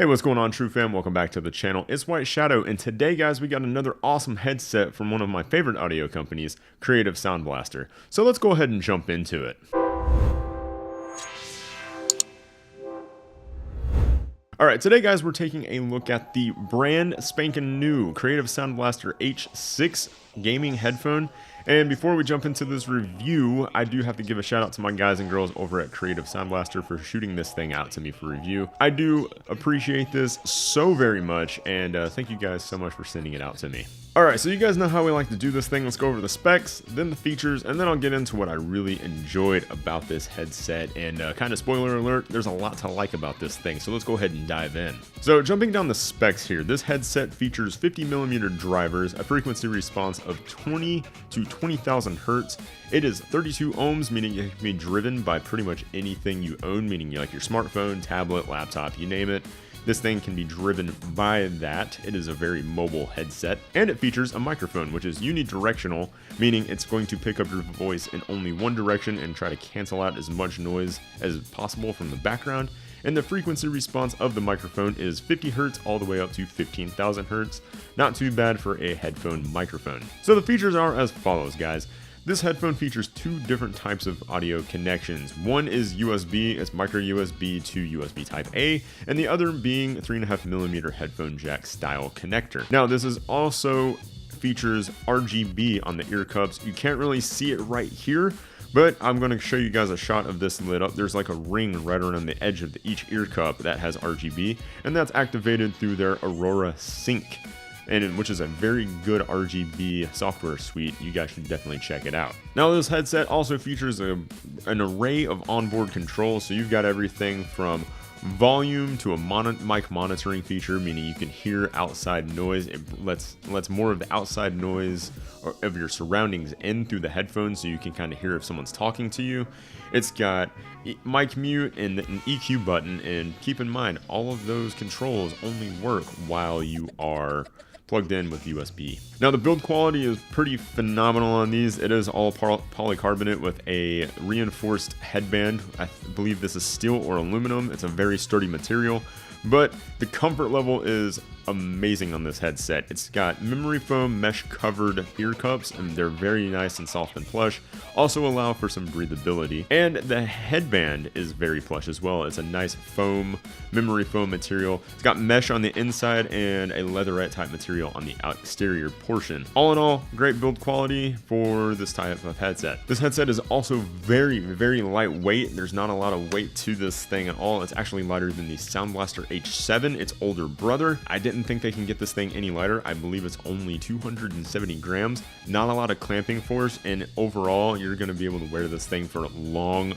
Hey, what's going on, True Fam? Welcome back to the channel. It's Whiteshadow, and today, guys, we got another awesome headset from one of my favorite audio companies, Creative Soundblaster. So let's go ahead and jump into it. Alright, today, guys, we're taking a look at the brand spanking new Creative Soundblaster H6 gaming headphone. And before we jump into this review, I do have to give a shout out to my guys and girls over at Creative Soundblaster for shooting this thing out to me for review. I do appreciate this so very much, and thank you guys so much for sending it out to me. Alright, so you guys know how we like to do this thing. Let's go over the specs, then the features, and then I'll get into what I really enjoyed about this headset. And kind of spoiler alert, there's a lot to like about this thing, so let's go ahead and dive in. So jumping down the specs here, this headset features 50mm drivers, a frequency response of 20 to 20,000 hertz. It is 32 ohms, meaning it can be driven by pretty much anything you own, meaning like your smartphone, tablet, laptop, you name it. This thing can be driven by that. It is a very mobile headset, and it features a microphone, which is unidirectional, meaning it's going to pick up your voice in only one direction and try to cancel out as much noise as possible from the background. And the frequency response of the microphone is 50 hertz all the way up to 15,000 hertz. Not too bad for a headphone microphone. So the features are as follows, guys. This headphone features two different types of audio connections. One is USB, it's micro USB to USB type A, and the other being 3.5mm headphone jack style connector. Now this is also features RGB on the ear cups. You can't really see it right here, but I'm going to show you guys a shot of this lit up. There's like a ring right around the edge of each ear cup that has RGB, and that's activated through their Aurora Sync, and which is a very good RGB software suite. You guys should definitely check it out. Now this headset also features an array of onboard control, so you've got everything from volume to a mic monitoring feature, meaning you can hear outside noise. It lets more of the outside noise of your surroundings in through the headphones, so you can kind of hear if someone's talking to you. It's got mic mute and an EQ button, and keep in mind all of those controls only work while you are plugged in with USB. Now the build quality is pretty phenomenal on these. It is all polycarbonate with a reinforced headband. I believe this is steel or aluminum. It's a very sturdy material, but the comfort level is amazing on this headset. It's got memory foam mesh covered ear cups, and they're very nice and soft and plush. Also allow for some breathability, and the headband is very plush as well. It's a nice foam, memory foam material. It's got mesh on the inside and a leatherette type material on the exterior portion. All in all, great build quality for this type of headset. This headset is also very, very lightweight. There's not a lot of weight to this thing at all. It's actually lighter than the Soundblaster H6, its older brother. I didn't think they can get this thing any lighter. I believe it's only 270 grams. Not a lot of clamping force, and overall you're going to be able to wear this thing for long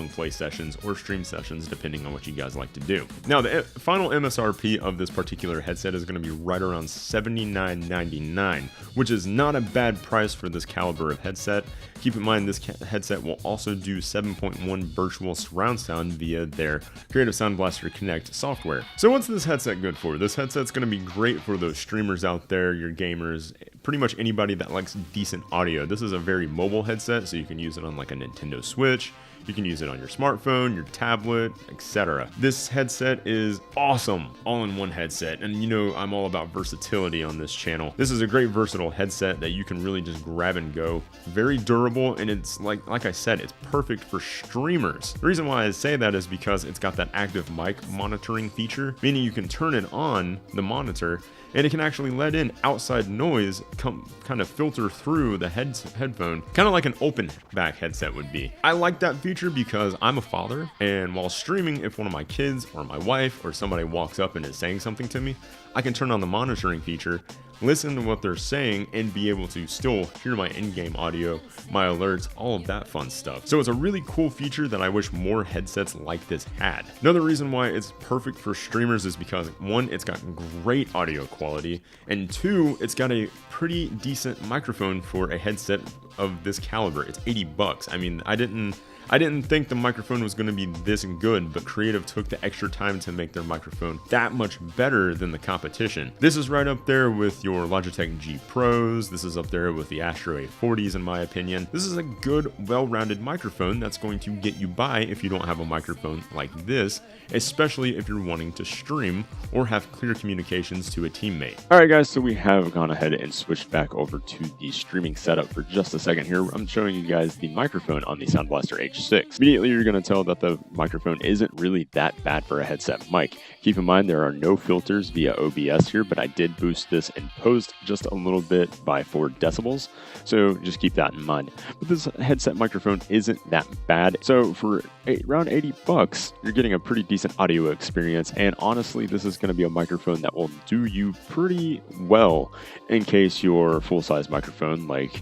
play sessions or stream sessions, depending on what you guys like to do. Now the final MSRP of this particular headset is going to be right around $79.99, which is not a bad price for this caliber of headset. Keep in mind this headset will also do 7.1 virtual surround sound via their Creative Soundblaster Connect software. So what's this headset good for? This headset's going to be great for those streamers out there, your gamers, pretty much anybody that likes decent audio. This is a very mobile headset, so you can use it on like a Nintendo Switch. You can use it on your smartphone, your tablet, etc. This headset is awesome, all-in-one headset, and you know I'm all about versatility on this channel. This is a great versatile headset that you can really just grab and go. Very durable, and it's like I said, it's perfect for streamers. The reason why I say that is because it's got that active mic monitoring feature, meaning you can turn it on, the monitor, and it can actually let in outside noise kind of filter through the headphone, kind of like an open back headset would be. I like that feature because I'm a father, and while streaming, if one of my kids or my wife or somebody walks up and is saying something to me, I can turn on the monitoring feature, listen to what they're saying, and be able to still hear my in-game audio, my alerts, all of that fun stuff. So it's a really cool feature that I wish more headsets like this had. Another reason why it's perfect for streamers is because, one, it's got great audio quality, and two, it's got a pretty decent microphone for a headset of this caliber. It's $80. I mean, I I didn't think the microphone was going to be this good, but Creative took the extra time to make their microphone that much better than the competition. This is right up there with your Logitech G Pros. This is up there with the Astro A40s in my opinion. This is a good, well-rounded microphone that's going to get you by if you don't have a microphone like this, especially if you're wanting to stream or have clear communications to a teammate. Alright guys, so we have gone ahead and switched back over to the streaming setup for just a second here. I'm showing you guys the microphone on the Soundblaster H6. Immediately you're going to tell that the microphone isn't really that bad for a headset mic. Keep in mind there are no filters via OBS here, but I did boost this in post just a little bit by 4 decibels, so just keep that in mind. But this headset microphone isn't that bad, so for around 80 bucks, you're getting a pretty decent audio experience, and honestly, this is going to be a microphone that will do you pretty well in case your full-size microphone, like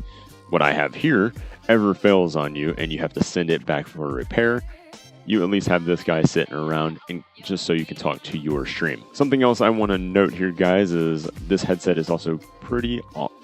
what I have here, ever fails on you and you have to send it back for repair. You at least have this guy sitting around and just so you can talk to your stream. Something else I want to note here, guys, is this headset is also pretty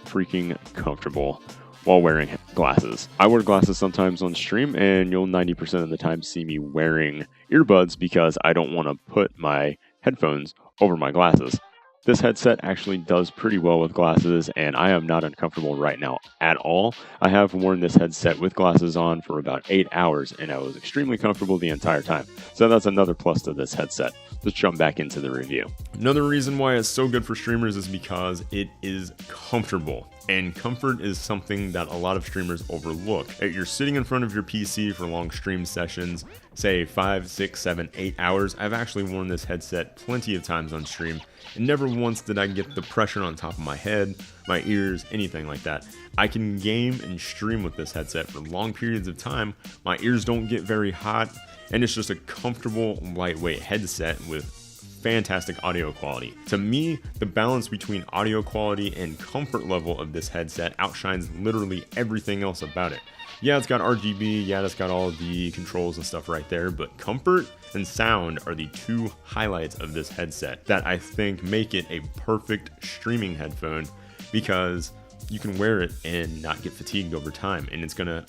freaking comfortable while wearing glasses. I wear glasses sometimes on stream, and you'll 90% of the time see me wearing earbuds because I don't want to put my headphones over my glasses. This headset actually does pretty well with glasses, and I am not uncomfortable right now at all. I have worn this headset with glasses on for about 8 hours, and I was extremely comfortable the entire time. So that's another plus to this headset. Let's jump back into the review. Another reason why it's so good for streamers is because it is comfortable. And comfort is something that a lot of streamers overlook. If you're sitting in front of your PC for long stream sessions, say 5, 6, 7, 8 hours, I've actually worn this headset plenty of times on stream, and never once did I get the pressure on top of my head, my ears, anything like that. I can game and stream with this headset for long periods of time. My ears don't get very hot, and it's just a comfortable, lightweight headset with fantastic audio quality. To me, the balance between audio quality and comfort level of this headset outshines literally everything else about it. Yeah, it's got RGB, yeah, it's got all the controls and stuff right there, but comfort and sound are the 2 highlights of this headset that I think make it a perfect streaming headphone, because you can wear it and not get fatigued over time, and it's gonna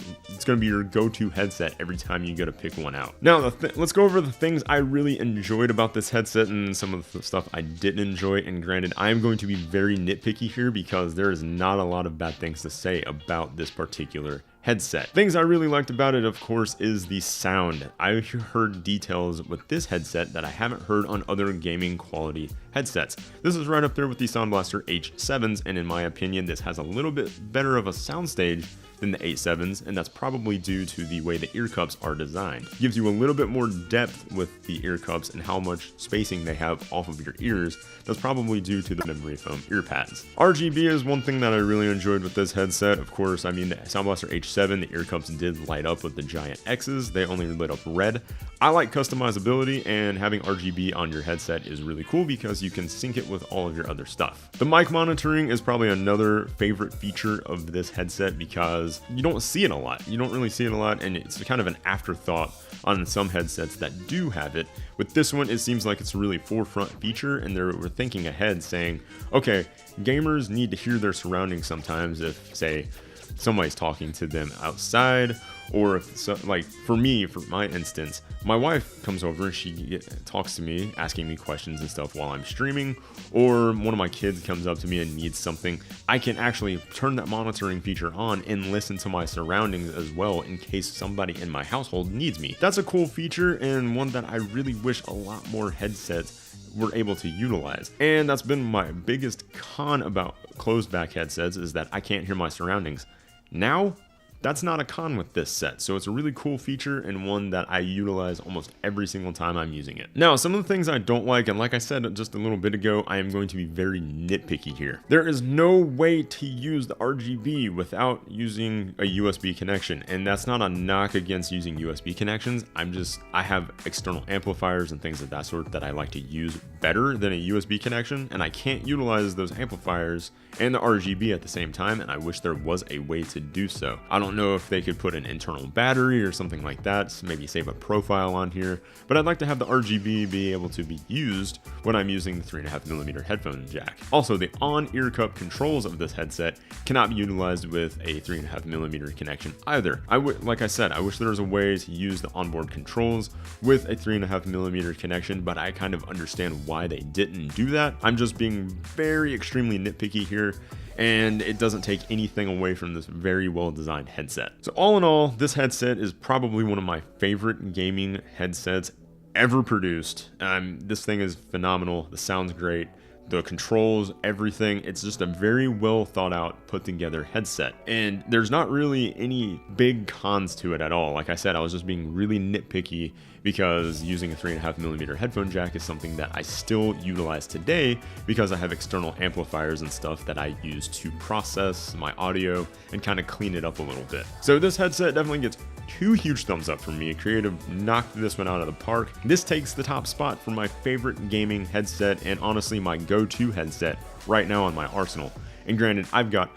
be your go-to headset every time you go to pick one out. Now, let's go over the things I really enjoyed about this headset and some of the stuff I didn't enjoy. And granted, I am going to be very nitpicky here because there is not a lot of bad things to say about this particular headset. Things I really liked about it, of course, is the sound. I heard details with this headset that I haven't heard on other gaming quality headsets. This is right up there with the Soundblaster H6s, and in my opinion, this has a little bit better of a soundstage than the H6s, and that's probably due to the way the ear cups are designed. It gives you a little bit more depth with the ear cups and how much spacing they have off of your ears. That's probably due to the memory foam ear pads. RGB is one thing that I really enjoyed with this headset. Of course, I mean, the Soundblaster H7, the ear cups did light up with the giant X's. They only lit up red. I like customizability, and having RGB on your headset is really cool because you can sync it with all of your other stuff. The mic monitoring is probably another favorite feature of this headset because you don't see it a lot. You don't really see it a lot, and it's kind of an afterthought on some headsets that do have it. With this one, it seems like it's a really forefront feature, and they were thinking ahead, saying, okay, gamers need to hear their surroundings sometimes if, say, somebody's talking to them outside, or if so, like for my instance, my wife comes over and she talks to me, asking me questions and stuff while I'm streaming, or one of my kids comes up to me and needs something. I can actually turn that monitoring feature on and listen to my surroundings as well in case somebody in my household needs me. That's a cool feature, and one that I really wish a lot more headsets were able to utilize. And that's been my biggest con about closed back headsets, is that I can't hear my surroundings. Now, that's not a con with this set, so it's a really cool feature and one that I utilize almost every single time I'm using it. Now, some of the things I don't like, and like I said just a little bit ago, I am going to be very nitpicky here. There is no way to use the RGB without using a USB connection, and that's not a knock against using USB connections. I have external amplifiers and things of that sort that I like to use better than a USB connection, and I can't utilize those amplifiers and the RGB at the same time, and I wish there was a way to do so. I don't don't know if they could put an internal battery or something like that, so maybe save a profile on here, but I'd like to have the RGB be able to be used when I'm using the 3.5mm headphone jack. Also, the on-ear cup controls of this headset cannot be utilized with a 3.5mm connection either. Like I said, I wish there was a way to use the onboard controls with a 3.5mm connection, but I kind of understand why they didn't do that. I'm just being very extremely nitpicky here, and it doesn't take anything away from this very well designed headset. So all in all, this headset is probably one of my favorite gaming headsets ever produced. This thing is phenomenal. The sound's great. The controls, everything. It's just a very well thought out, put together headset. And there's not really any big cons to it at all. Like I said, I was just being really nitpicky because using a 3.5mm headphone jack is something that I still utilize today because I have external amplifiers and stuff that I use to process my audio and kind of clean it up a little bit. So this headset definitely gets 2 huge thumbs up from me. Creative knocked this one out of the park. This takes the top spot for my favorite gaming headset and honestly my go-to headset right now on my arsenal. And granted, I've got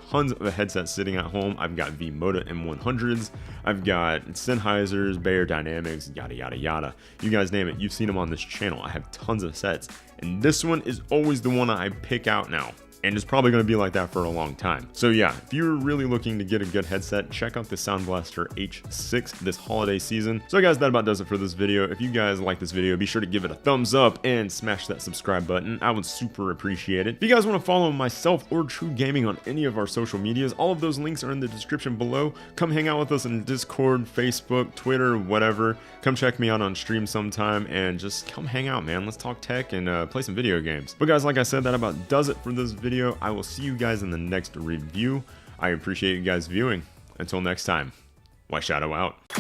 tons of headsets sitting at home. I've got V-Moda M100s, I've got Sennheisers, Bayer Dynamics, yada yada yada. You guys name it, you've seen them on this channel. I have tons of sets, and this one is always the one I pick out now. And it's probably going to be like that for a long time. So yeah, if you're really looking to get a good headset, check out the Soundblaster H6 this holiday season. So guys, that about does it for this video. If you guys like this video, be sure to give it a thumbs up and smash that subscribe button. I would super appreciate it. If you guys want to follow myself or TRUgaming on any of our social medias, all of those links are in the description below. Come hang out with us in Discord, Facebook, Twitter, whatever. Come check me out on stream sometime and just come hang out, man. Let's talk tech and play some video games. But guys, like I said, that about does it for this video. I will see you guys in the next review. I appreciate you guys viewing. Until next time, Whiteshadow out.